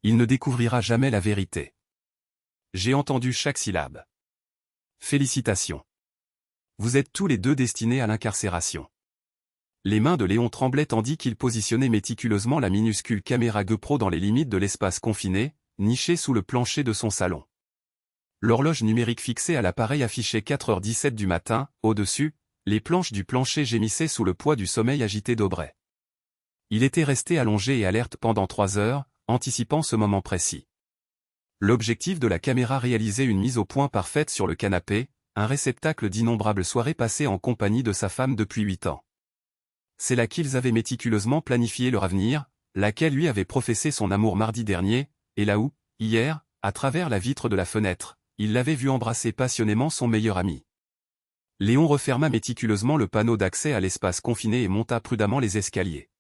Il ne découvrira jamais la vérité. J'ai entendu chaque syllabe. Félicitations. Vous êtes tous les deux destinés à l'incarcération. Les mains de Léon tremblaient tandis qu'il positionnait méticuleusement la minuscule caméra GoPro dans les limites de l'espace confiné, niché sous le plancher de son salon. L'horloge numérique fixée à l'appareil affichait 4h17 du matin, au-dessus, les planches du plancher gémissaient sous le poids du sommeil agité d'Aubrey. Il était resté allongé et alerte pendant 3 heures, anticipant ce moment précis. L'objectif de la caméra réalisait une mise au point parfaite sur le canapé, un réceptacle d'innombrables soirées passées en compagnie de sa femme depuis 8 ans. C'est là qu'ils avaient méticuleusement planifié leur avenir, laquelle lui avait professé son amour mardi dernier, et là où, hier, à travers la vitre de la fenêtre, il l'avait vu embrasser passionnément son meilleur ami. Léon referma méticuleusement le panneau d'accès à l'espace confiné et monta prudemment les escaliers.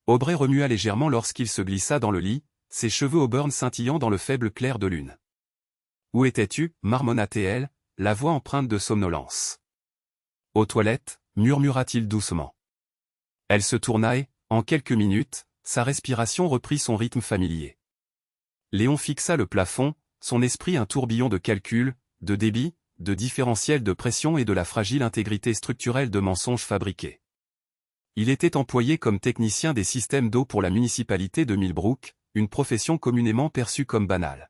Aubrey remua légèrement lorsqu'il se glissa dans le lit, ses cheveux auburn scintillant dans le faible clair de lune. « Où étais-tu » marmonna-t-elle, la voix empreinte de somnolence. « Aux toilettes » murmura-t-il doucement. Elle se tourna et, en quelques minutes, sa respiration reprit son rythme familier. Léon fixa le plafond, son esprit un tourbillon de calculs, de débit, de différentiel de pression et de la fragile intégrité structurelle de mensonges fabriqués. Il était employé comme technicien des systèmes d'eau pour la municipalité de Millbrook, une profession communément perçue comme banale.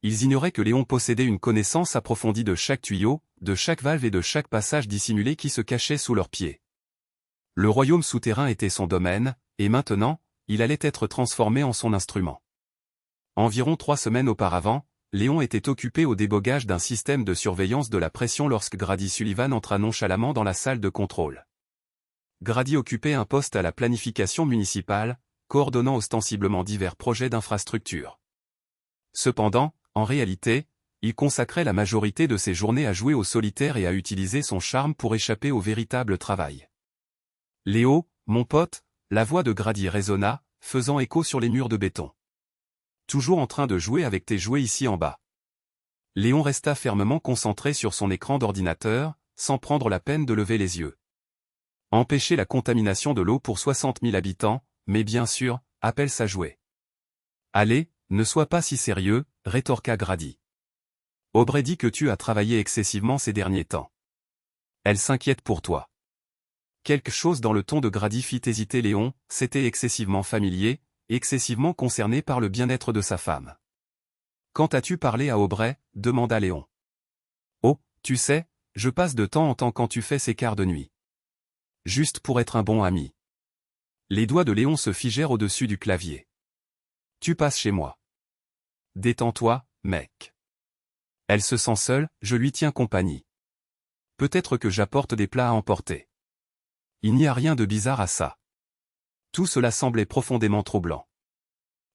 Ils ignoraient que Léon possédait une connaissance approfondie de chaque tuyau, de chaque valve et de chaque passage dissimulé qui se cachait sous leurs pieds. Le royaume souterrain était son domaine, et maintenant, il allait être transformé en son instrument. Environ 3 semaines auparavant, Léon était occupé au débogage d'un système de surveillance de la pression lorsque Grady Sullivan entra nonchalamment dans la salle de contrôle. Grady occupait un poste à la planification municipale, coordonnant ostensiblement divers projets d'infrastructure. Cependant, en réalité, il consacrait la majorité de ses journées à jouer au solitaire et à utiliser son charme pour échapper au véritable travail. « Léo, mon pote » la voix de Grady résonna, faisant écho sur les murs de béton. « Toujours en train de jouer avec tes jouets ici en bas. » Léon resta fermement concentré sur son écran d'ordinateur, sans prendre la peine de lever les yeux. Empêcher la contamination de l'eau pour 60 000 habitants, mais bien sûr, appelle ça jouer. « Allez, ne sois pas si sérieux, rétorqua Grady. Aubrey dit que tu as travaillé excessivement ces derniers temps. Elle s'inquiète pour toi. Quelque chose dans le ton de Grady fit hésiter Léon, c'était excessivement familier, excessivement concerné par le bien-être de sa femme. Quand as-tu parlé à Aubrey ? Demanda Léon. Oh, tu sais, je passe de temps en temps quand tu fais ces quarts de nuit. Juste pour être un bon ami. Les doigts de Léon se figèrent au-dessus du clavier. Tu passes chez moi. Détends-toi, mec. Elle se sent seule, je lui tiens compagnie. Peut-être que j'apporte des plats à emporter. Il n'y a rien de bizarre à ça. Tout cela semblait profondément troublant.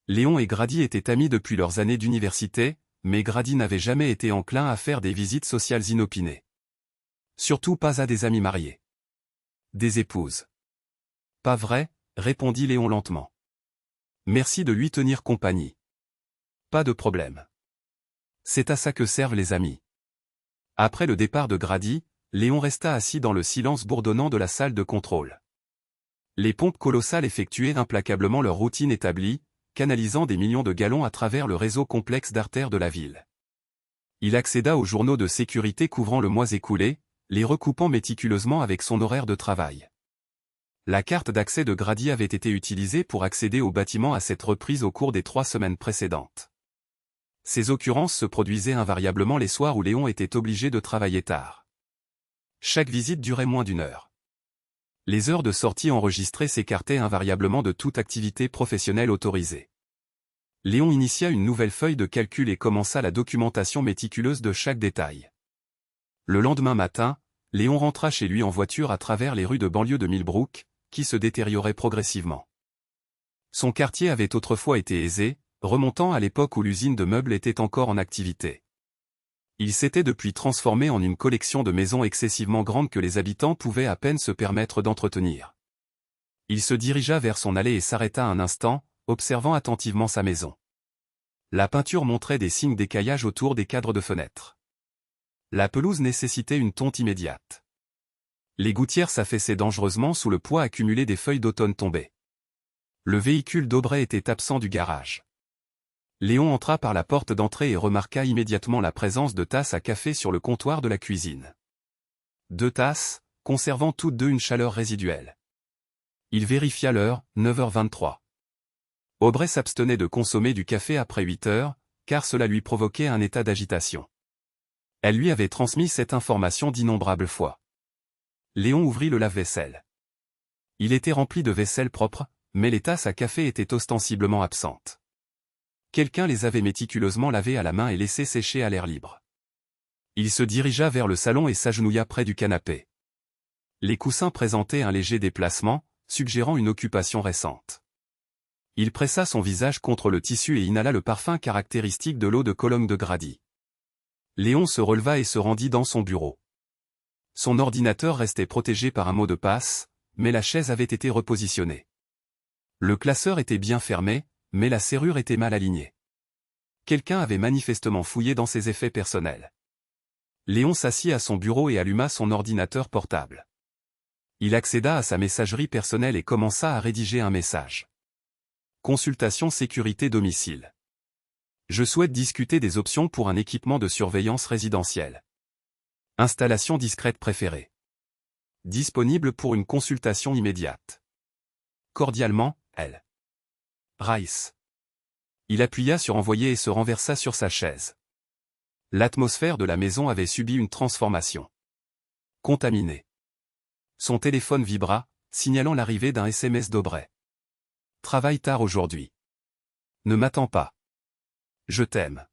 Léon et Grady étaient amis depuis leurs années d'université, mais Grady n'avait jamais été enclin à faire des visites sociales inopinées. Surtout pas à des amis mariés. Des épouses. Pas vrai, répondit Léon lentement. Merci de lui tenir compagnie. Pas de problème. C'est à ça que servent les amis. Après le départ de Grady, Léon resta assis dans le silence bourdonnant de la salle de contrôle. Les pompes colossales effectuaient implacablement leur routine établie, canalisant des millions de gallons à travers le réseau complexe d'artères de la ville. Il accéda aux journaux de sécurité couvrant le mois écoulé, les recoupant méticuleusement avec son horaire de travail. La carte d'accès de Grady avait été utilisée pour accéder au bâtiment à cette reprise au cours des 3 semaines précédentes. Ces occurrences se produisaient invariablement les soirs où Léon était obligé de travailler tard. Chaque visite durait moins d'1 heure. Les heures de sortie enregistrées s'écartaient invariablement de toute activité professionnelle autorisée. Léon initia une nouvelle feuille de calcul et commença la documentation méticuleuse de chaque détail. Le lendemain matin, Léon rentra chez lui en voiture à travers les rues de banlieue de Millbrook, qui se détérioraient progressivement. Son quartier avait autrefois été aisé, remontant à l'époque où l'usine de meubles était encore en activité. Il s'était depuis transformé en une collection de maisons excessivement grandes que les habitants pouvaient à peine se permettre d'entretenir. Il se dirigea vers son allée et s'arrêta un instant, observant attentivement sa maison. La peinture montrait des signes d'écaillage autour des cadres de fenêtres. La pelouse nécessitait une tonte immédiate. Les gouttières s'affaissaient dangereusement sous le poids accumulé des feuilles d'automne tombées. Le véhicule d'Aubrey était absent du garage. Léon entra par la porte d'entrée et remarqua immédiatement la présence de tasses à café sur le comptoir de la cuisine. 2 tasses, conservant toutes deux une chaleur résiduelle. Il vérifia l'heure, 9h23. Aubrey s'abstenait de consommer du café après 8 heures, car cela lui provoquait un état d'agitation. Elle lui avait transmis cette information d'innombrables fois. Léon ouvrit le lave-vaisselle. Il était rempli de vaisselle propre, mais les tasses à café étaient ostensiblement absentes. Quelqu'un les avait méticuleusement lavées à la main et laissées sécher à l'air libre. Il se dirigea vers le salon et s'agenouilla près du canapé. Les coussins présentaient un léger déplacement, suggérant une occupation récente. Il pressa son visage contre le tissu et inhala le parfum caractéristique de l'eau de Cologne de Grady. Léon se releva et se rendit dans son bureau. Son ordinateur restait protégé par un mot de passe, mais la chaise avait été repositionnée. Le classeur était bien fermé, mais la serrure était mal alignée. Quelqu'un avait manifestement fouillé dans ses effets personnels. Léon s'assit à son bureau et alluma son ordinateur portable. Il accéda à sa messagerie personnelle et commença à rédiger un message. Consultation sécurité domicile. Je souhaite discuter des options pour un équipement de surveillance résidentielle. Installation discrète préférée. Disponible pour une consultation immédiate. Cordialement, L. Rice. Il appuya sur envoyer et se renversa sur sa chaise. L'atmosphère de la maison avait subi une transformation. Contaminée. Son téléphone vibra, signalant l'arrivée d'un SMS d'Aubrey. Travaille tard aujourd'hui. Ne m'attends pas. Je t'aime.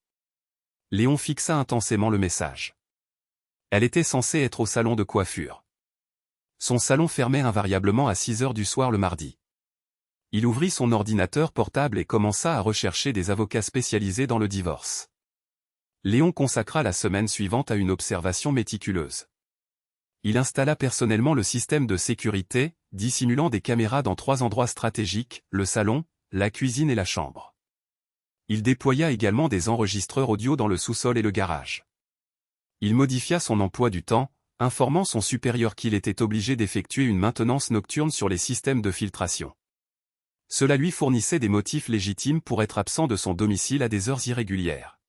Léon fixa intensément le message. Elle était censée être au salon de coiffure. Son salon fermait invariablement à 6 heures du soir le mardi. Il ouvrit son ordinateur portable et commença à rechercher des avocats spécialisés dans le divorce. Léon consacra la semaine suivante à une observation méticuleuse. Il installa personnellement le système de sécurité, dissimulant des caméras dans 3 endroits stratégiques, le salon, la cuisine et la chambre. Il déploya également des enregistreurs audio dans le sous-sol et le garage. Il modifia son emploi du temps, informant son supérieur qu'il était obligé d'effectuer une maintenance nocturne sur les systèmes de filtration. Cela lui fournissait des motifs légitimes pour être absent de son domicile à des heures irrégulières.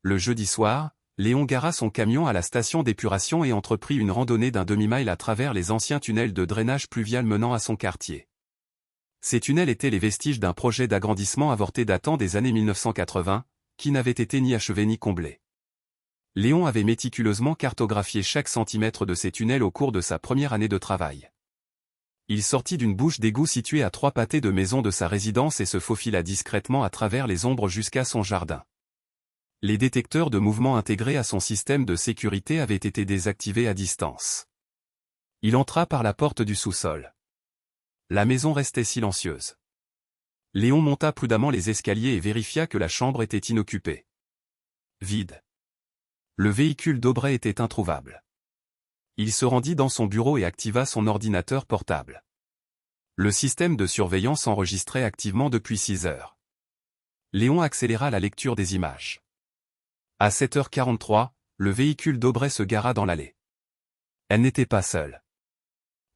Le jeudi soir, Léon gara son camion à la station d'épuration et entreprit une randonnée d'un demi-mile à travers les anciens tunnels de drainage pluvial menant à son quartier. Ces tunnels étaient les vestiges d'un projet d'agrandissement avorté datant des années 1980, qui n'avait été ni achevé ni comblé. Léon avait méticuleusement cartographié chaque centimètre de ces tunnels au cours de sa première année de travail. Il sortit d'une bouche d'égout située à 3 pâtés de maison de sa résidence et se faufila discrètement à travers les ombres jusqu'à son jardin. Les détecteurs de mouvement intégrés à son système de sécurité avaient été désactivés à distance. Il entra par la porte du sous-sol. La maison restait silencieuse. Léon monta prudemment les escaliers et vérifia que la chambre était inoccupée. Vide. Le véhicule d'Aubrey était introuvable. Il se rendit dans son bureau et activa son ordinateur portable. Le système de surveillance enregistrait activement depuis 6 heures. Léon accéléra la lecture des images. À 7h43, le véhicule d'Aubrey se gara dans l'allée. Elle n'était pas seule.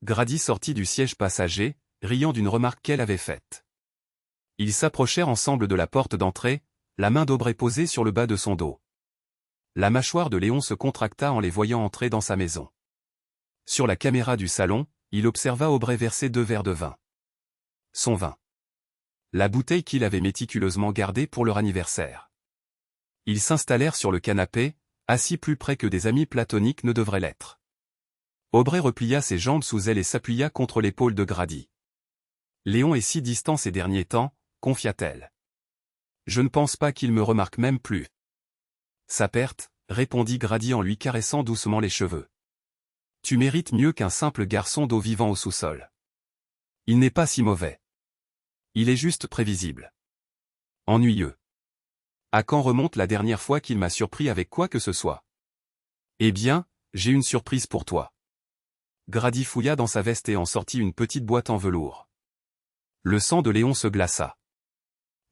Grady sortit du siège passager, riant d'une remarque qu'elle avait faite. Ils s'approchèrent ensemble de la porte d'entrée, la main d'Aubrey posée sur le bas de son dos. La mâchoire de Léon se contracta en les voyant entrer dans sa maison. Sur la caméra du salon, il observa Aubrey verser 2 verres de vin. Son vin. La bouteille qu'il avait méticuleusement gardée pour leur anniversaire. Ils s'installèrent sur le canapé, assis plus près que des amis platoniques ne devraient l'être. Aubrey replia ses jambes sous elle et s'appuya contre l'épaule de Grady. Léon est si distant ces derniers temps, confia-t-elle. Je ne pense pas qu'il me remarque même plus. Sa perte, répondit Grady en lui caressant doucement les cheveux. Tu mérites mieux qu'un simple garçon d'eau vivant au sous-sol. Il n'est pas si mauvais. Il est juste prévisible. Ennuyeux. À quand remonte la dernière fois qu'il m'a surpris avec quoi que ce soit? Eh bien, j'ai une surprise pour toi. Grady fouilla dans sa veste et en sortit une petite boîte en velours. Le sang de Léon se glaça.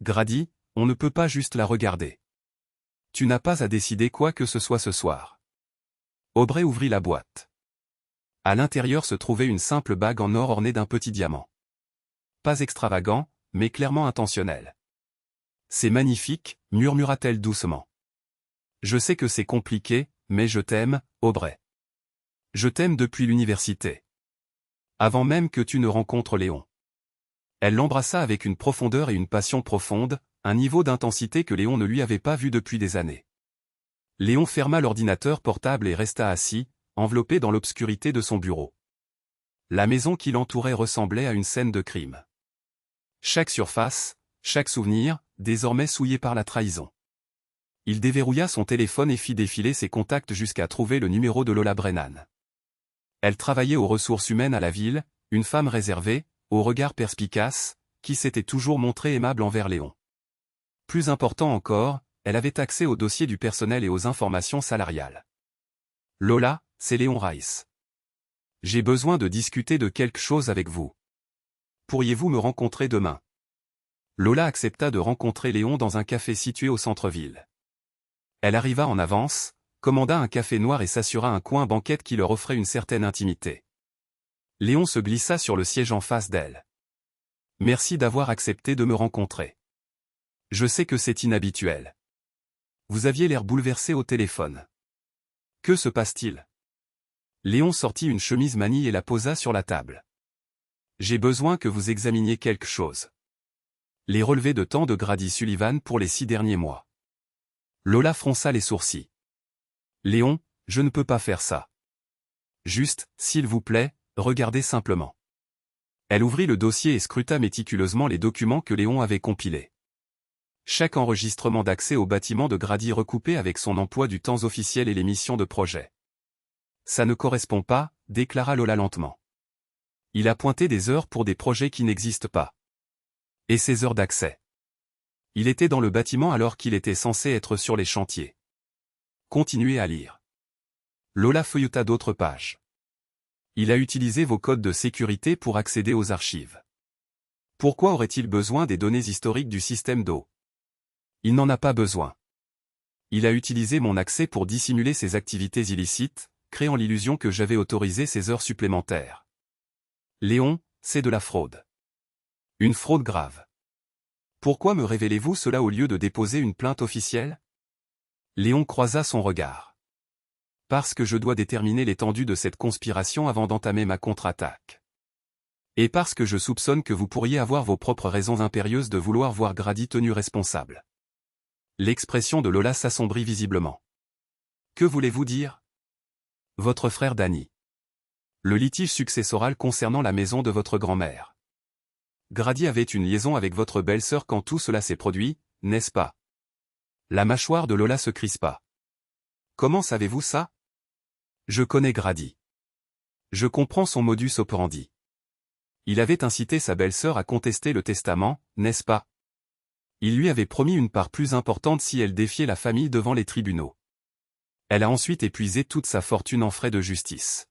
Grady, on ne peut pas juste la regarder. Tu n'as pas à décider quoi que ce soit ce soir. Aubrey ouvrit la boîte. À l'intérieur se trouvait une simple bague en or ornée d'un petit diamant. Pas extravagant, mais clairement intentionnel. C'est magnifique, murmura-t-elle doucement. Je sais que c'est compliqué, mais je t'aime, Aubrey. Je t'aime depuis l'université. Avant même que tu ne rencontres Léon. Elle l'embrassa avec une profondeur et une passion profonde, un niveau d'intensité que Léon ne lui avait pas vu depuis des années. Léon ferma l'ordinateur portable et resta assis, enveloppé dans l'obscurité de son bureau. La maison qui l'entourait ressemblait à une scène de crime. Chaque surface, chaque souvenir, désormais souillé par la trahison. Il déverrouilla son téléphone et fit défiler ses contacts jusqu'à trouver le numéro de Lola Brennan. Elle travaillait aux ressources humaines à la ville, une femme réservée, au regard perspicace, qui s'était toujours montrée aimable envers Léon. Plus important encore, elle avait accès aux dossiers du personnel et aux informations salariales. Lola, c'est Léon Rice. J'ai besoin de discuter de quelque chose avec vous. Pourriez-vous me rencontrer demain? Lola accepta de rencontrer Léon dans un café situé au centre-ville. Elle arriva en avance, commanda un café noir et s'assura un coin banquette qui leur offrait une certaine intimité. Léon se glissa sur le siège en face d'elle. Merci d'avoir accepté de me rencontrer. Je sais que c'est inhabituel. Vous aviez l'air bouleversé au téléphone. Que se passe-t-il? Léon sortit une chemise manille et la posa sur la table. J'ai besoin que vous examiniez quelque chose. Les relevés de temps de Grady Sullivan pour les 6 derniers mois. Lola fronça les sourcils. Léon, je ne peux pas faire ça. Juste, s'il vous plaît, regardez simplement. Elle ouvrit le dossier et scruta méticuleusement les documents que Léon avait compilés. Chaque enregistrement d'accès au bâtiment de Grady recoupé avec son emploi du temps officiel et les missions de projet. Ça ne correspond pas, déclara Lola lentement. Il a pointé des heures pour des projets qui n'existent pas. Et ses heures d'accès. Il était dans le bâtiment alors qu'il était censé être sur les chantiers. Continuez à lire. Lola feuilleta d'autres pages. Il a utilisé vos codes de sécurité pour accéder aux archives. Pourquoi aurait-il besoin des données historiques du système d'eau? Il n'en a pas besoin. Il a utilisé mon accès pour dissimuler ses activités illicites, créant l'illusion que j'avais autorisé ces heures supplémentaires. Léon, c'est de la fraude. Une fraude grave. Pourquoi me révélez-vous cela au lieu de déposer une plainte officielle? Léon croisa son regard. Parce que je dois déterminer l'étendue de cette conspiration avant d'entamer ma contre-attaque. Et parce que je soupçonne que vous pourriez avoir vos propres raisons impérieuses de vouloir voir Grady tenu responsable. L'expression de Lola s'assombrit visiblement. Que voulez-vous dire? Votre frère Danny. Le litige successoral concernant la maison de votre grand-mère. Grady avait une liaison avec votre belle-sœur quand tout cela s'est produit, n'est-ce pas? La mâchoire de Lola se crispa. Comment savez-vous ça? Je connais Grady. Je comprends son modus operandi. Il avait incité sa belle-sœur à contester le testament, n'est-ce pas? Il lui avait promis une part plus importante si elle défiait la famille devant les tribunaux. Elle a ensuite épuisé toute sa fortune en frais de justice.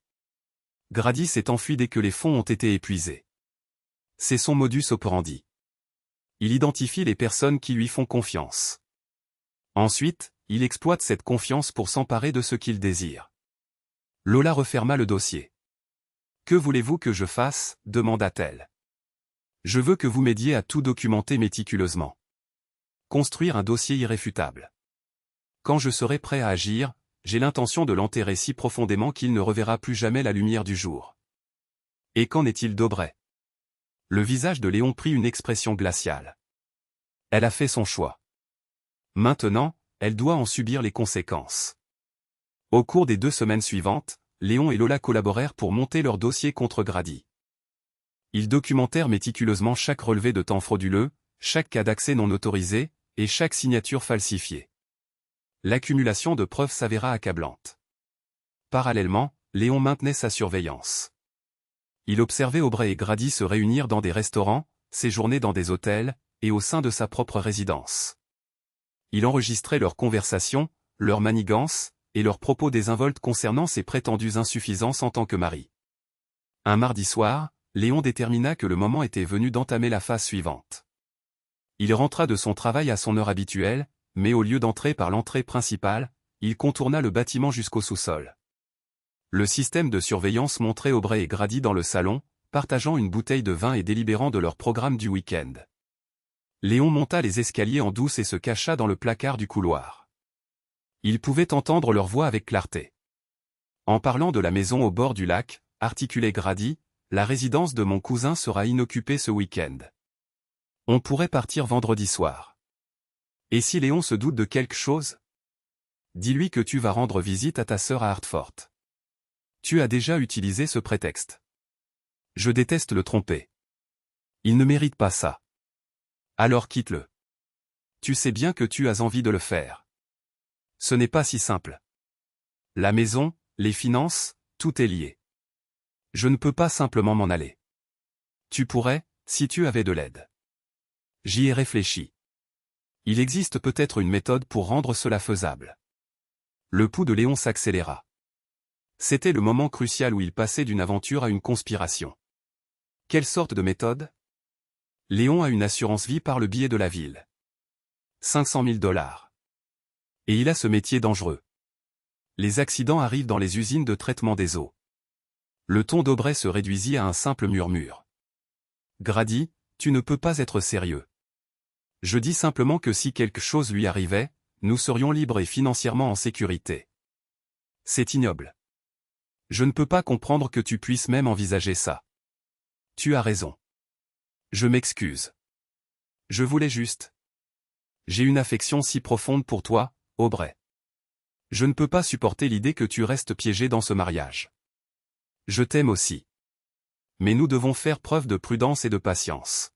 Grady s'est enfui dès que les fonds ont été épuisés. C'est son modus operandi. Il identifie les personnes qui lui font confiance. Ensuite, il exploite cette confiance pour s'emparer de ce qu'il désire. Lola referma le dossier. Que voulez-vous que je fasse? Demanda-t-elle. Je veux que vous m'aidiez à tout documenter méticuleusement. Construire un dossier irréfutable. Quand je serai prêt à agir, j'ai l'intention de l'enterrer si profondément qu'il ne reverra plus jamais la lumière du jour. Et qu'en est-il d'Aubrey? Le visage de Léon prit une expression glaciale. Elle a fait son choix. Maintenant, elle doit en subir les conséquences. Au cours des 2 semaines suivantes, Léon et Lola collaborèrent pour monter leur dossier contre Grady. Ils documentèrent méticuleusement chaque relevé de temps frauduleux, chaque cas d'accès non autorisé, et chaque signature falsifiée. L'accumulation de preuves s'avéra accablante. Parallèlement, Léon maintenait sa surveillance. Il observait Aubrey et Grady se réunir dans des restaurants, séjourner dans des hôtels, et au sein de sa propre résidence. Il enregistrait leurs conversations, leurs manigances, et leurs propos désinvoltes concernant ses prétendues insuffisances en tant que mari. Un mardi soir, Léon détermina que le moment était venu d'entamer la phase suivante. Il rentra de son travail à son heure habituelle, mais au lieu d'entrer par l'entrée principale, il contourna le bâtiment jusqu'au sous-sol. Le système de surveillance montrait Aubrey et Grady dans le salon, partageant une bouteille de vin et délibérant de leur programme du week-end. Léon monta les escaliers en douce et se cacha dans le placard du couloir. Il pouvait entendre leur voix avec clarté. En parlant de la maison au bord du lac, articulait Grady, la résidence de mon cousin sera inoccupée ce week-end. On pourrait partir vendredi soir. Et si Léon se doute de quelque chose? Dis-lui que tu vas rendre visite à ta sœur à Hartford. Tu as déjà utilisé ce prétexte. Je déteste le tromper. Il ne mérite pas ça. Alors quitte-le. Tu sais bien que tu as envie de le faire. Ce n'est pas si simple. La maison, les finances, tout est lié. Je ne peux pas simplement m'en aller. Tu pourrais, si tu avais de l'aide. J'y ai réfléchi. Il existe peut-être une méthode pour rendre cela faisable. Le pouls de Léon s'accéléra. C'était le moment crucial où il passait d'une aventure à une conspiration. Quelle sorte de méthode? Léon a une assurance vie par le biais de la ville. 500 000 $. Et il a ce métier dangereux. Les accidents arrivent dans les usines de traitement des eaux. Le ton d'Aubrey se réduisit à un simple murmure. Grady, tu ne peux pas être sérieux. Je dis simplement que si quelque chose lui arrivait, nous serions libres et financièrement en sécurité. C'est ignoble. Je ne peux pas comprendre que tu puisses même envisager ça. Tu as raison. Je m'excuse. Je voulais juste. J'ai une affection si profonde pour toi, Aubrey. Je ne peux pas supporter l'idée que tu restes piégé dans ce mariage. Je t'aime aussi. Mais nous devons faire preuve de prudence et de patience.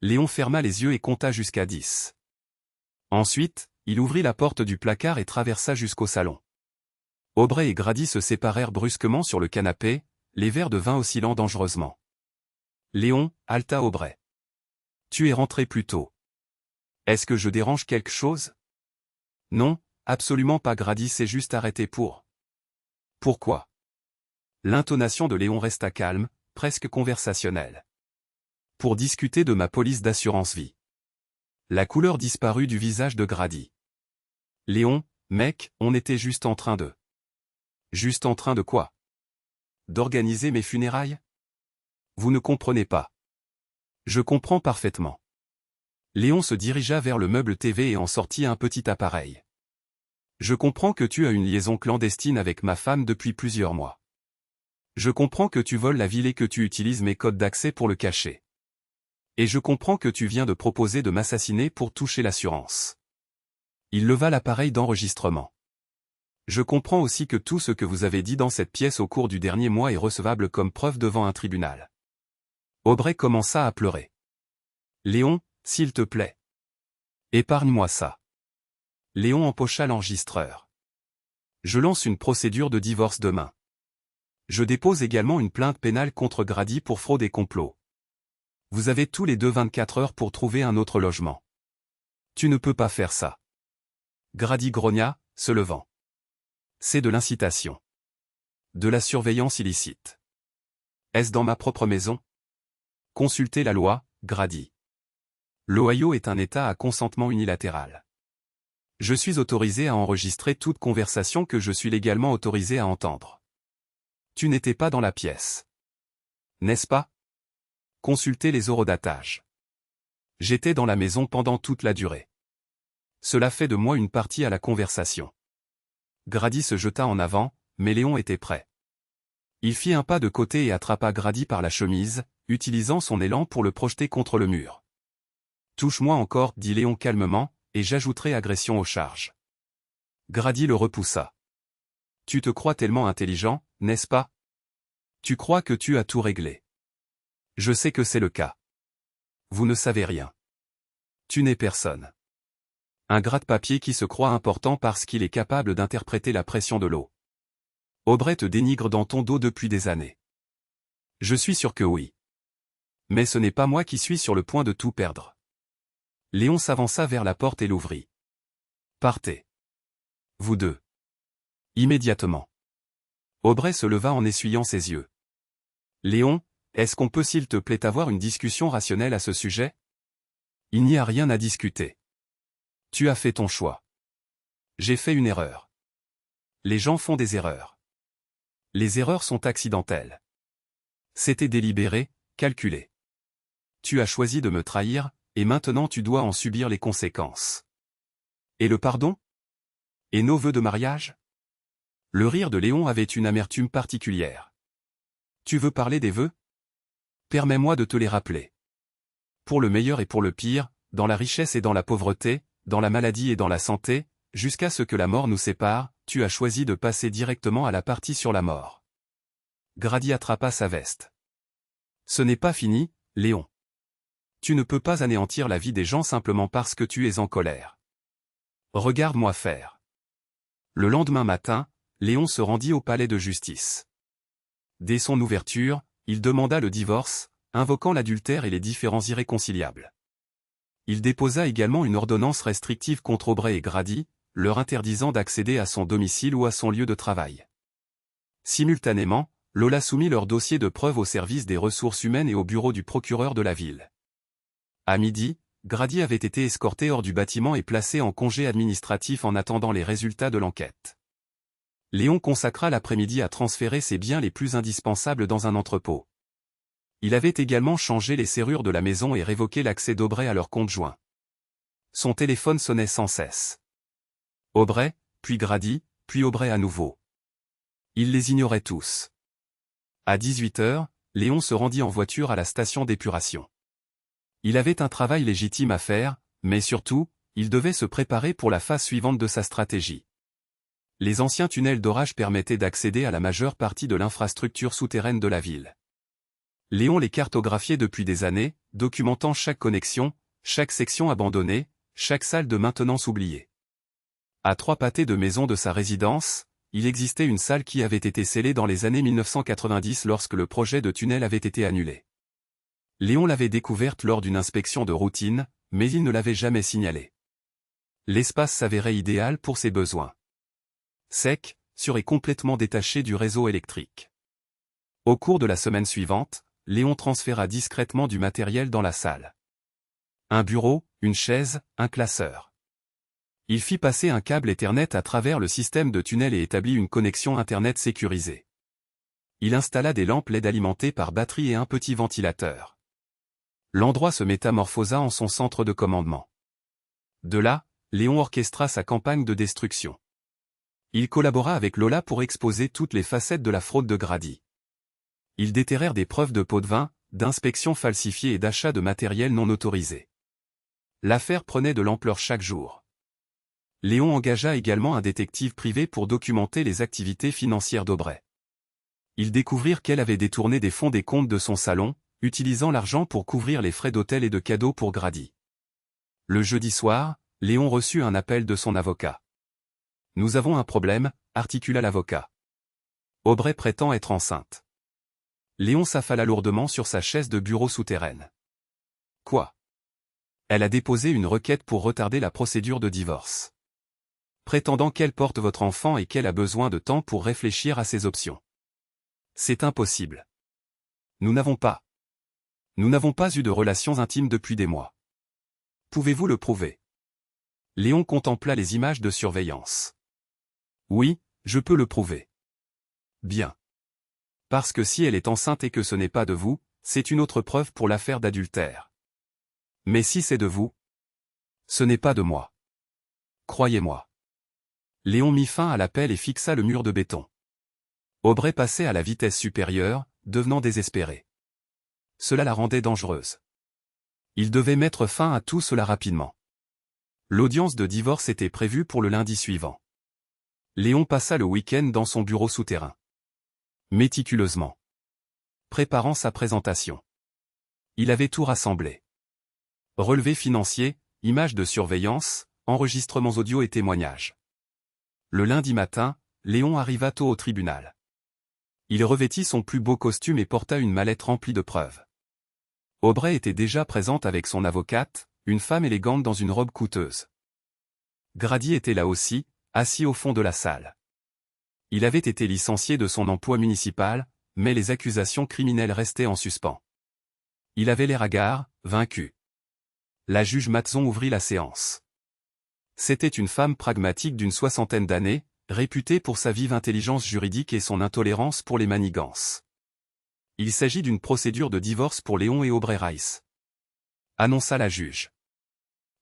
Léon ferma les yeux et compta jusqu'à 10. Ensuite, il ouvrit la porte du placard et traversa jusqu'au salon. Aubrey et Grady se séparèrent brusquement sur le canapé, les verres de vin oscillant dangereusement. Léon, haleta Aubrey. Tu es rentré plus tôt. Est-ce que je dérange quelque chose? Non, absolument pas. Grady s'est juste arrêté pour. Pourquoi? L'intonation de Léon resta calme, presque conversationnelle. Pour discuter de ma police d'assurance vie. La couleur disparut du visage de Grady. Léon, mec, on était juste en train de... Juste en train de quoi? D'organiser mes funérailles? Vous ne comprenez pas. Je comprends parfaitement. Léon se dirigea vers le meuble TV et en sortit un petit appareil. Je comprends que tu as une liaison clandestine avec ma femme depuis plusieurs mois. Je comprends que tu voles la ville et que tu utilises mes codes d'accès pour le cacher. Et je comprends que tu viens de proposer de m'assassiner pour toucher l'assurance. Il leva l'appareil d'enregistrement. Je comprends aussi que tout ce que vous avez dit dans cette pièce au cours du dernier mois est recevable comme preuve devant un tribunal. Aubrey commença à pleurer. Léon, s'il te plaît. Épargne-moi ça. Léon empocha l'enregistreur. Je lance une procédure de divorce demain. Je dépose également une plainte pénale contre Grady pour fraude et complot. Vous avez tous les deux 24 heures pour trouver un autre logement. Tu ne peux pas faire ça. Grady grogna, se levant. C'est de l'incitation. De la surveillance illicite. Est-ce dans ma propre maison? Consultez la loi, Grady. L'Ohio est un État à consentement unilatéral. Je suis autorisé à enregistrer toute conversation que je suis légalement autorisé à entendre. Tu n'étais pas dans la pièce. N'est-ce pas? Consultez les horodatages. J'étais dans la maison pendant toute la durée. Cela fait de moi une partie à la conversation. Grady se jeta en avant, mais Léon était prêt. Il fit un pas de côté et attrapa Grady par la chemise, utilisant son élan pour le projeter contre le mur. Touche-moi encore, dit Léon calmement, et j'ajouterai agression aux charges. Grady le repoussa. Tu te crois tellement intelligent, n'est-ce pas? Tu crois que tu as tout réglé. Je sais que c'est le cas. Vous ne savez rien. Tu n'es personne. Un gratte-papier qui se croit important parce qu'il est capable d'interpréter la pression de l'eau. Aubrey te dénigre dans ton dos depuis des années. Je suis sûr que oui. Mais ce n'est pas moi qui suis sur le point de tout perdre. Léon s'avança vers la porte et l'ouvrit. Partez. Vous deux. Immédiatement. Aubrey se leva en essuyant ses yeux. Léon, est-ce qu'on peut s'il te plaît avoir une discussion rationnelle à ce sujet? Il n'y a rien à discuter. Tu as fait ton choix. J'ai fait une erreur. Les gens font des erreurs. Les erreurs sont accidentelles. C'était délibéré, calculé. Tu as choisi de me trahir, et maintenant tu dois en subir les conséquences. Et le pardon? Et nos vœux de mariage? Le rire de Léon avait une amertume particulière. Tu veux parler des vœux? Permets-moi de te les rappeler. Pour le meilleur et pour le pire, dans la richesse et dans la pauvreté, dans la maladie et dans la santé, jusqu'à ce que la mort nous sépare, tu as choisi de passer directement à la partie sur la mort. Grady attrapa sa veste. Ce n'est pas fini, Léon. Tu ne peux pas anéantir la vie des gens simplement parce que tu es en colère. Regarde-moi faire. Le lendemain matin, Léon se rendit au palais de justice. Dès son ouverture, il demanda le divorce, invoquant l'adultère et les différends irréconciliables. Il déposa également une ordonnance restrictive contre Aubrey et Grady, leur interdisant d'accéder à son domicile ou à son lieu de travail. Simultanément, Lola soumit leur dossier de preuve au service des ressources humaines et au bureau du procureur de la ville. À midi, Grady avait été escorté hors du bâtiment et placé en congé administratif en attendant les résultats de l'enquête. Léon consacra l'après-midi à transférer ses biens les plus indispensables dans un entrepôt. Il avait également changé les serrures de la maison et révoqué l'accès d'Aubrey à leur compte joint. Son téléphone sonnait sans cesse. Aubrey, puis Grady, puis Aubrey à nouveau. Il les ignorait tous. À 18h, Léon se rendit en voiture à la station d'épuration. Il avait un travail légitime à faire, mais surtout, il devait se préparer pour la phase suivante de sa stratégie. Les anciens tunnels d'orage permettaient d'accéder à la majeure partie de l'infrastructure souterraine de la ville. Léon les cartographiait depuis des années, documentant chaque connexion, chaque section abandonnée, chaque salle de maintenance oubliée. À 3 pâtés de maison de sa résidence, il existait une salle qui avait été scellée dans les années 1990 lorsque le projet de tunnel avait été annulé. Léon l'avait découverte lors d'une inspection de routine, mais il ne l'avait jamais signalée. L'espace s'avérait idéal pour ses besoins. Sec, sûr et complètement détaché du réseau électrique. Au cours de la semaine suivante, Léon transféra discrètement du matériel dans la salle. Un bureau, une chaise, un classeur. Il fit passer un câble Ethernet à travers le système de tunnel et établit une connexion Internet sécurisée. Il installa des lampes LED alimentées par batterie et un petit ventilateur. L'endroit se métamorphosa en son centre de commandement. De là, Léon orchestra sa campagne de destruction. Il collabora avec Lola pour exposer toutes les facettes de la fraude de Grady. Ils déterrèrent des preuves de pots de vin, d'inspections falsifiées et d'achat de matériel non autorisé. L'affaire prenait de l'ampleur chaque jour. Léon engagea également un détective privé pour documenter les activités financières d'Aubrey. Ils découvrirent qu'elle avait détourné des fonds des comptes de son salon, utilisant l'argent pour couvrir les frais d'hôtel et de cadeaux pour Grady. Le jeudi soir, Léon reçut un appel de son avocat. « Nous avons un problème », articula l'avocat. Aubrey prétend être enceinte. Léon s'affala lourdement sur sa chaise de bureau souterraine. Quoi? Elle a déposé une requête pour retarder la procédure de divorce. Prétendant qu'elle porte votre enfant et qu'elle a besoin de temps pour réfléchir à ses options. C'est impossible. Nous n'avons pas eu de relations intimes depuis des mois. Pouvez-vous le prouver? Léon contempla les images de surveillance. Oui, je peux le prouver. Bien. Parce que si elle est enceinte et que ce n'est pas de vous, c'est une autre preuve pour l'affaire d'adultère. Mais si c'est de vous, ce n'est pas de moi. Croyez-moi. Léon mit fin à l'appel et fixa le mur de béton. Aubrey passait à la vitesse supérieure, devenant désespérée. Cela la rendait dangereuse. Il devait mettre fin à tout cela rapidement. L'audience de divorce était prévue pour le lundi suivant. Léon passa le week-end dans son bureau souterrain. Méticuleusement. Préparant sa présentation. Il avait tout rassemblé. Relevés financiers, images de surveillance, enregistrements audio et témoignages. Le lundi matin, Léon arriva tôt au tribunal. Il revêtit son plus beau costume et porta une mallette remplie de preuves. Aubrey était déjà présente avec son avocate, une femme élégante dans une robe coûteuse. Grady était là aussi, assis au fond de la salle. Il avait été licencié de son emploi municipal, mais les accusations criminelles restaient en suspens. Il avait l'air hagard, vaincu. La juge Matzon ouvrit la séance. C'était une femme pragmatique d'une 60aine d'années, réputée pour sa vive intelligence juridique et son intolérance pour les manigances. Il s'agit d'une procédure de divorce pour Léon et Aubrey Rice. annonça la juge.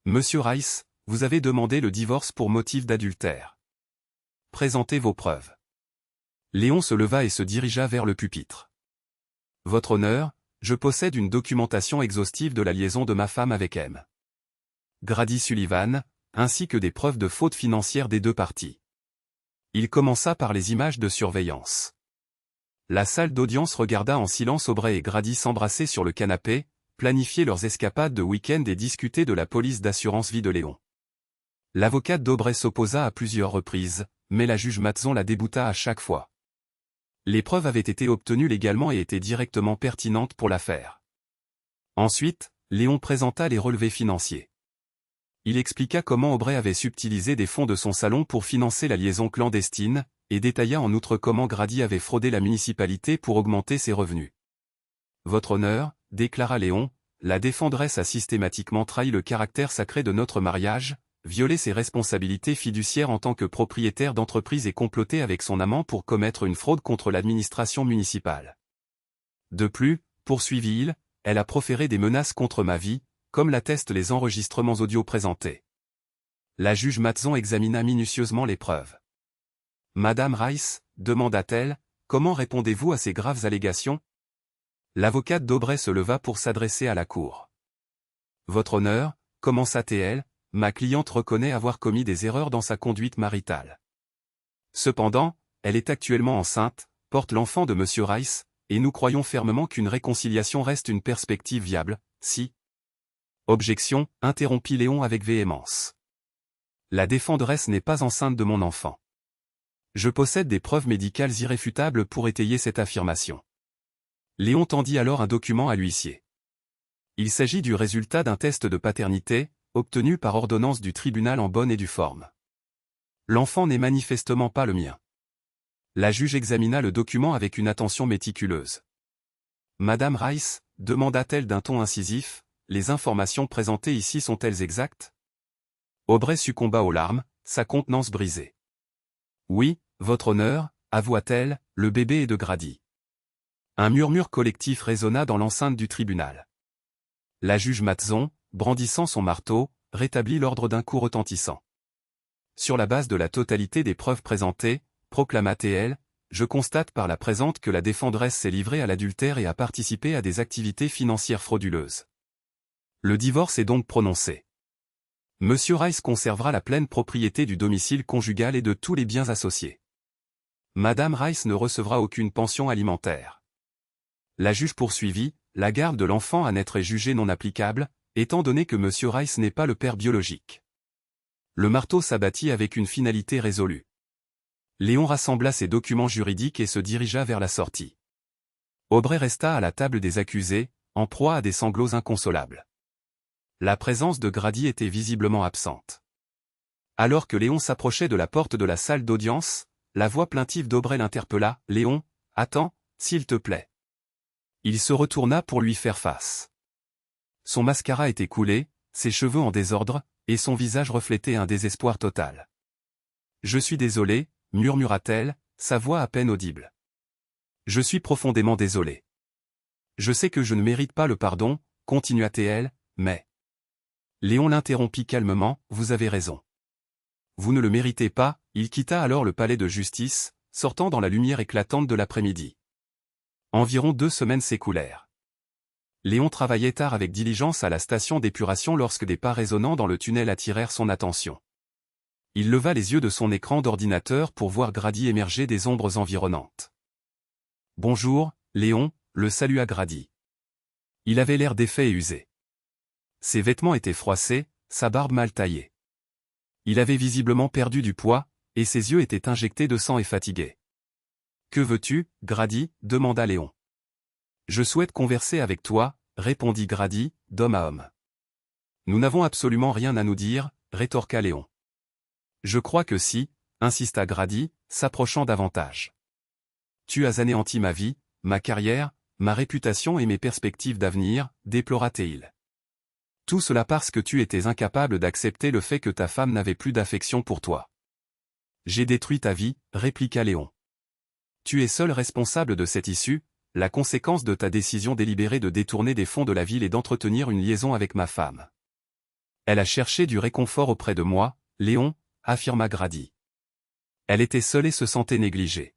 Monsieur Rice, vous avez demandé le divorce pour motif d'adultère. Présentez vos preuves. Léon se leva et se dirigea vers le pupitre. Votre honneur, je possède une documentation exhaustive de la liaison de ma femme avec M. Grady Sullivan, ainsi que des preuves de faute financière des deux parties. Il commença par les images de surveillance. La salle d'audience regarda en silence Aubrey et Grady s'embrasser sur le canapé, planifier leurs escapades de week-end et discuter de la police d'assurance vie de Léon. L'avocate d'Aubrey s'opposa à plusieurs reprises, mais la juge Matzon la débouta à chaque fois. Les preuves avaient été obtenues légalement et étaient directement pertinentes pour l'affaire. Ensuite, Léon présenta les relevés financiers. Il expliqua comment Aubrey avait subtilisé des fonds de son salon pour financer la liaison clandestine, et détailla en outre comment Grady avait fraudé la municipalité pour augmenter ses revenus. Votre honneur, déclara Léon, la défendresse a systématiquement trahi le caractère sacré de notre mariage, violé ses responsabilités fiduciaires en tant que propriétaire d'entreprise et comploté avec son amant pour commettre une fraude contre l'administration municipale. De plus, poursuivit-il, elle a proféré des menaces contre ma vie, comme l'attestent les enregistrements audio présentés. La juge Matzon examina minutieusement les preuves. Madame Rice, demanda-t-elle, comment répondez-vous à ces graves allégations? L'avocate d'Aubrey se leva pour s'adresser à la cour. Votre honneur, commença-t-elle, ma cliente reconnaît avoir commis des erreurs dans sa conduite maritale. Cependant, elle est actuellement enceinte, porte l'enfant de Monsieur Rice, et nous croyons fermement qu'une réconciliation reste une perspective viable, si... Objection, interrompit Léon avec véhémence. La défenderesse n'est pas enceinte de mon enfant. Je possède des preuves médicales irréfutables pour étayer cette affirmation. Léon tendit alors un document à l'huissier. Il s'agit du résultat d'un test de paternité, obtenu par ordonnance du tribunal en bonne et due forme. L'enfant n'est manifestement pas le mien. La juge examina le document avec une attention méticuleuse. Madame Rice, demanda-t-elle d'un ton incisif, les informations présentées ici sont-elles exactes? Aubrey succomba aux larmes, sa contenance brisée. Oui, votre honneur, avoua-t-elle, le bébé est de Grady. Un murmure collectif résonna dans l'enceinte du tribunal. La juge Matzon, brandissant son marteau, rétablit l'ordre d'un coup retentissant. Sur la base de la totalité des preuves présentées, proclama-t-elle, je constate par la présente que la défenderesse s'est livrée à l'adultère et a participé à des activités financières frauduleuses. Le divorce est donc prononcé. Monsieur Rice conservera la pleine propriété du domicile conjugal et de tous les biens associés. Madame Rice ne recevra aucune pension alimentaire. La juge poursuivit, la garde de l'enfant à naître est jugée non applicable, étant donné que Monsieur Rice n'est pas le père biologique. Le marteau s'abattit avec une finalité résolue. Léon rassembla ses documents juridiques et se dirigea vers la sortie. Aubrey resta à la table des accusés, en proie à des sanglots inconsolables. La présence de Grady était visiblement absente. Alors que Léon s'approchait de la porte de la salle d'audience, la voix plaintive d'Aubrey l'interpella, « Léon, attends, s'il te plaît. » Il se retourna pour lui faire face. Son mascara était coulé, ses cheveux en désordre, et son visage reflétait un désespoir total. « Je suis désolé, murmura-t-elle, sa voix à peine audible. « Je suis profondément désolé. Je sais que je ne mérite pas le pardon, continua-t-elle, mais... » Léon l'interrompit calmement, « Vous avez raison. Vous ne le méritez pas. » Il quitta alors le palais de justice, sortant dans la lumière éclatante de l'après-midi. Environ 2 semaines s'écoulèrent. Léon travaillait tard avec diligence à la station d'épuration lorsque des pas résonnants dans le tunnel attirèrent son attention. Il leva les yeux de son écran d'ordinateur pour voir Grady émerger des ombres environnantes. « Bonjour, Léon », le salua Grady. Il avait l'air défait et usé. Ses vêtements étaient froissés, sa barbe mal taillée. Il avait visiblement perdu du poids, et ses yeux étaient injectés de sang et fatigués. « Que veux-tu, Grady » demanda Léon. « Je souhaite converser avec toi » répondit Grady, d'homme à homme. « Nous n'avons absolument rien à nous dire » rétorqua Léon. « Je crois que si » insista Grady, s'approchant davantage. « Tu as anéanti ma vie, ma carrière, ma réputation et mes perspectives d'avenir » déplora-t-il. « Tout cela parce que tu étais incapable d'accepter le fait que ta femme n'avait plus d'affection pour toi. »« J'ai détruit ta vie » répliqua Léon. « Tu es seul responsable de cette issue » la conséquence de ta décision délibérée de détourner des fonds de la ville et d'entretenir une liaison avec ma femme. Elle a cherché du réconfort auprès de moi, Léon, affirma Grady. Elle était seule et se sentait négligée.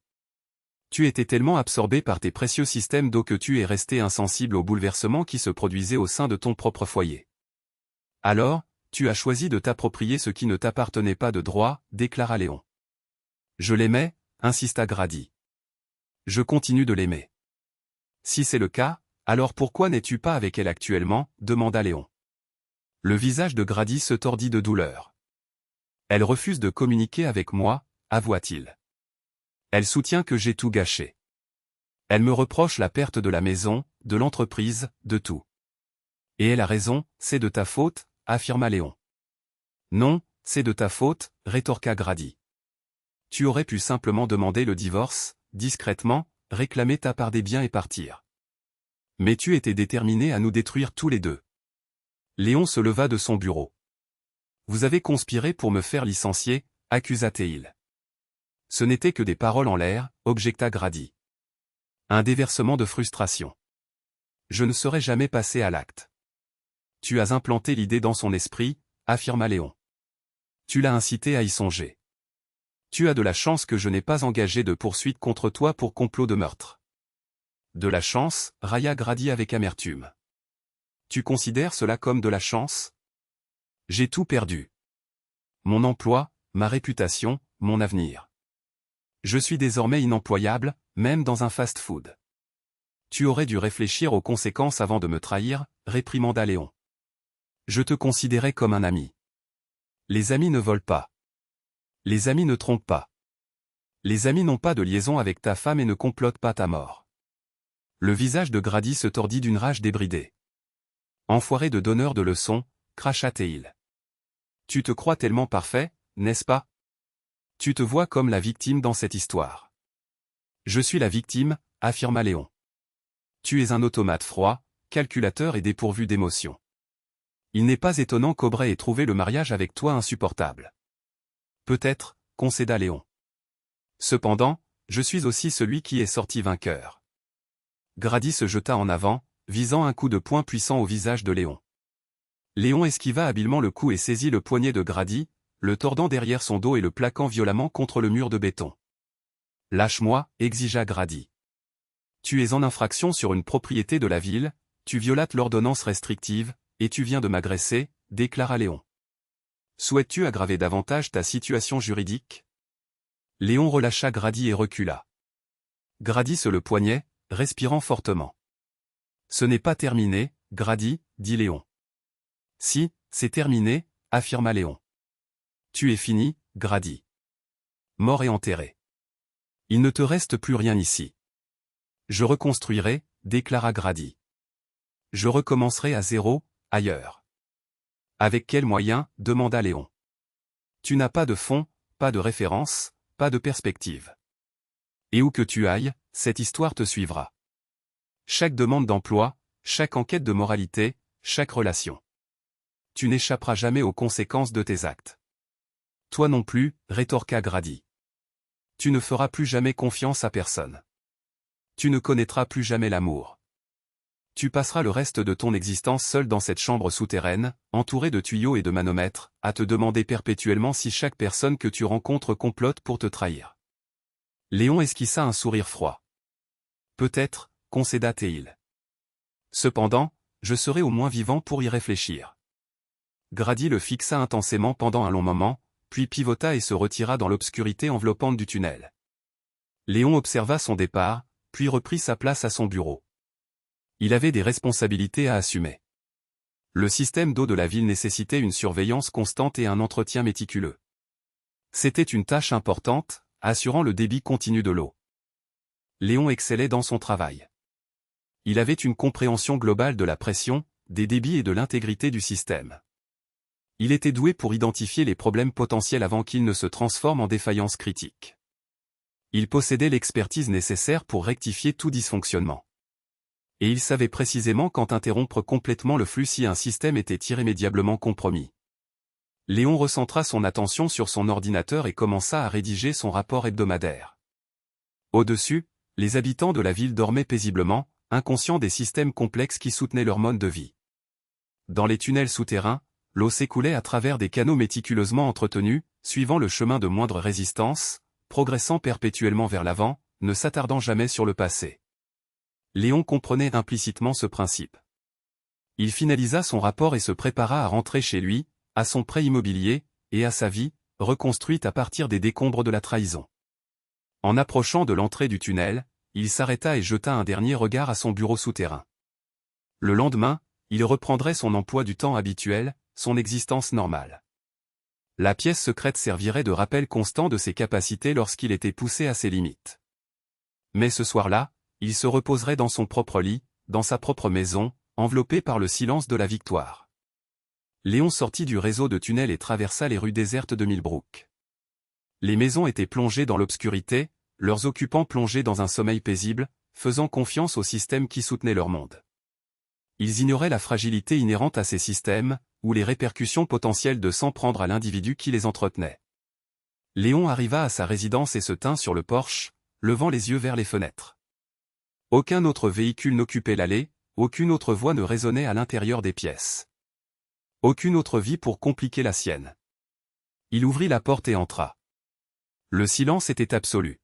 Tu étais tellement absorbé par tes précieux systèmes d'eau que tu es resté insensible aux bouleversements qui se produisaient au sein de ton propre foyer. Alors, tu as choisi de t'approprier ce qui ne t'appartenait pas de droit, déclara Léon. Je l'aimais, insista Grady. Je continue de l'aimer. Si c'est le cas, alors pourquoi n'es-tu pas avec elle actuellement, demanda Léon. Le visage de Grady se tordit de douleur. Elle refuse de communiquer avec moi, avoua-t-il. Elle soutient que j'ai tout gâché. Elle me reproche la perte de la maison, de l'entreprise, de tout. Et elle a raison, c'est de ta faute, affirma Léon. Non, c'est de ta faute, rétorqua Grady. Tu aurais pu simplement demander le divorce, discrètement, réclamer ta part des biens et partir. Mais tu étais déterminé à nous détruire tous les deux. Léon se leva de son bureau. Vous avez conspiré pour me faire licencier, accusa-t-il. Ce n'était que des paroles en l'air, objecta Grady. Un déversement de frustration. Je ne serais jamais passé à l'acte. Tu as implanté l'idée dans son esprit, affirma Léon. Tu l'as incité à y songer. Tu as de la chance que je n'ai pas engagé de poursuite contre toi pour complot de meurtre. De la chance, railla Grady avec amertume. Tu considères cela comme de la chance? J'ai tout perdu. Mon emploi, ma réputation, mon avenir. Je suis désormais inemployable, même dans un fast-food. Tu aurais dû réfléchir aux conséquences avant de me trahir, réprimanda Léon. Je te considérais comme un ami. Les amis ne volent pas. Les amis ne trompent pas. Les amis n'ont pas de liaison avec ta femme et ne complotent pas ta mort. Le visage de Grady se tordit d'une rage débridée. Enfoiré de donneur de leçons, cracha-t-il. Tu te crois tellement parfait, n'est-ce pas? Tu te vois comme la victime dans cette histoire. Je suis la victime, affirma Léon. Tu es un automate froid, calculateur et dépourvu d'émotion. Il n'est pas étonnant qu'Aubrey ait trouvé le mariage avec toi insupportable. Peut-être, concéda Léon. Cependant, je suis aussi celui qui est sorti vainqueur. Grady se jeta en avant, visant un coup de poing puissant au visage de Léon. Léon esquiva habilement le coup et saisit le poignet de Grady, le tordant derrière son dos et le plaquant violemment contre le mur de béton. Lâche-moi, exigea Grady. Tu es en infraction sur une propriété de la ville, tu violates l'ordonnance restrictive, et tu viens de m'agresser, déclara Léon. Souhaites-tu aggraver davantage ta situation juridique? Léon relâcha Grady et recula. Grady se le poignait, respirant fortement. Ce n'est pas terminé, Grady, dit Léon. Si, c'est terminé, affirma Léon. Tu es fini, Grady. Mort et enterré. Il ne te reste plus rien ici. Je reconstruirai, déclara Grady. Je recommencerai à zéro, ailleurs. Avec quels moyens, demanda Léon. Tu n'as pas de fond, pas de référence, pas de perspective. Et où que tu ailles, cette histoire te suivra. Chaque demande d'emploi, chaque enquête de moralité, chaque relation. Tu n'échapperas jamais aux conséquences de tes actes. Toi non plus, rétorqua Grady. Tu ne feras plus jamais confiance à personne. Tu ne connaîtras plus jamais l'amour. Tu passeras le reste de ton existence seul dans cette chambre souterraine, entouré de tuyaux et de manomètres, à te demander perpétuellement si chaque personne que tu rencontres complote pour te trahir. Léon esquissa un sourire froid. Peut-être, concéda-t-il. Cependant, je serai au moins vivant pour y réfléchir. Grady le fixa intensément pendant un long moment, puis pivota et se retira dans l'obscurité enveloppante du tunnel. Léon observa son départ, puis reprit sa place à son bureau. Il avait des responsabilités à assumer. Le système d'eau de la ville nécessitait une surveillance constante et un entretien méticuleux. C'était une tâche importante, assurant le débit continu de l'eau. Léon excellait dans son travail. Il avait une compréhension globale de la pression, des débits et de l'intégrité du système. Il était doué pour identifier les problèmes potentiels avant qu'ils ne se transforment en défaillance critique. Il possédait l'expertise nécessaire pour rectifier tout dysfonctionnement. Et il savait précisément quand interrompre complètement le flux si un système était irrémédiablement compromis. Léon recentra son attention sur son ordinateur et commença à rédiger son rapport hebdomadaire. Au-dessus, Les habitants de la ville dormaient paisiblement, inconscients des systèmes complexes qui soutenaient leur mode de vie. Dans les tunnels souterrains, l'eau s'écoulait à travers des canaux méticuleusement entretenus, suivant le chemin de moindre résistance, progressant perpétuellement vers l'avant, ne s'attardant jamais sur le passé. Léon comprenait implicitement ce principe. Il finalisa son rapport et se prépara à rentrer chez lui, à son prêt immobilier, et à sa vie, reconstruite à partir des décombres de la trahison. En approchant de l'entrée du tunnel, il s'arrêta et jeta un dernier regard à son bureau souterrain. Le lendemain, il reprendrait son emploi du temps habituel, son existence normale. La pièce secrète servirait de rappel constant de ses capacités lorsqu'il était poussé à ses limites. Mais ce soir-là, il se reposerait dans son propre lit, dans sa propre maison, enveloppé par le silence de la victoire. Léon sortit du réseau de tunnels et traversa les rues désertes de Millbrook. Les maisons étaient plongées dans l'obscurité, leurs occupants plongés dans un sommeil paisible, faisant confiance aux systèmes qui soutenaient leur monde. Ils ignoraient la fragilité inhérente à ces systèmes, ou les répercussions potentielles de s'en prendre à l'individu qui les entretenait. Léon arriva à sa résidence et se tint sur le porche, levant les yeux vers les fenêtres. Aucun autre véhicule n'occupait l'allée, aucune autre voix ne résonnait à l'intérieur des pièces. Aucune autre vie pour compliquer la sienne. Il ouvrit la porte et entra. Le silence était absolu.